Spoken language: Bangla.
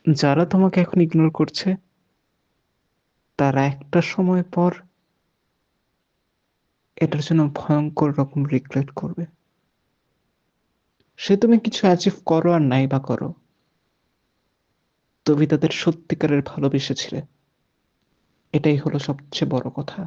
যারা তোমাকে এখন ইগনোর করছে তারা একটা সময় পর এটার জন্য ভয়ঙ্কর রকম রিগ্রেট করবে। সে তুমি কিছু অ্যাচিভ করো আর নাই বা করো, তুমি তাদের সত্যিকারের ভালোবেসেছিলে, এটাই হলো সবচেয়ে বড় কথা।